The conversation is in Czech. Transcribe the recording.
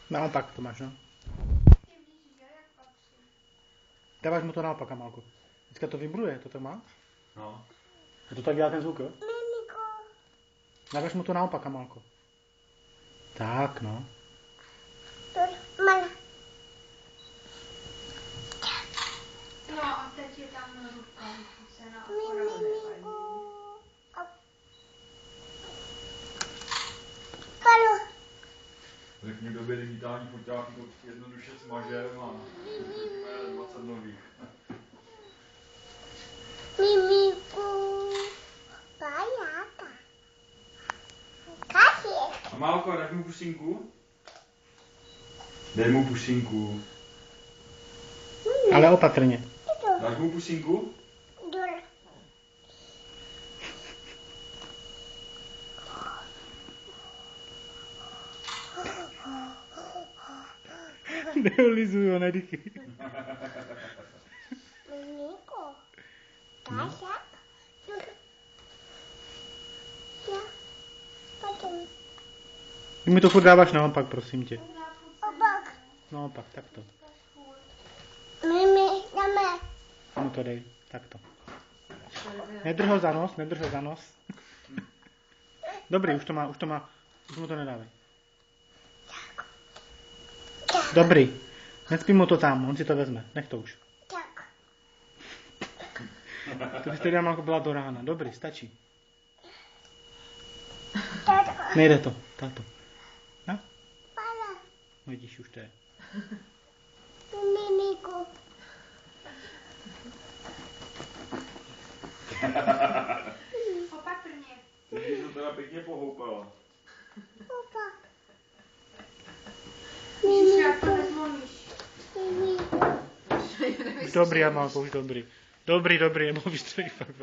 Naopak to máš, no. Dáváš mu to naopak, Amálko. Vždycky to vibruje, to má? No. A to tak dělá ten zvuk, jo? Dáváš mu to naopak, Amálko. Tak, no. No a teď je tam na rukavici se na opravdu. Řekni době digitální foťáky, to jednoduše smažem a uvidíme 20 nových. Amálko, dáš mu pusinku? Dej mu pusinku. Ale opatrně. Dáš mu pusinku? Neolizuju, nedíky. Ty mi to furt dáváš naopak, prosím tě. Naopak, takto. Mu to dej, takto. Nedrž ho za nos. Dobrý, už to má, už mu to nedávej. Dobrý, nespí mu to tam, on si to vezme, nech to už. To bys teda jako byla do rána, dobrý, stačí. Nejde to, táto. No? Vidíš, už to je. Opatrně. Ty jsi to teda pěkně pohoupala. Ježiš, jak to nezlomíš. Už dobrý, Amálko, už dobrý. Dobrý, já mohu vystřelit fakt.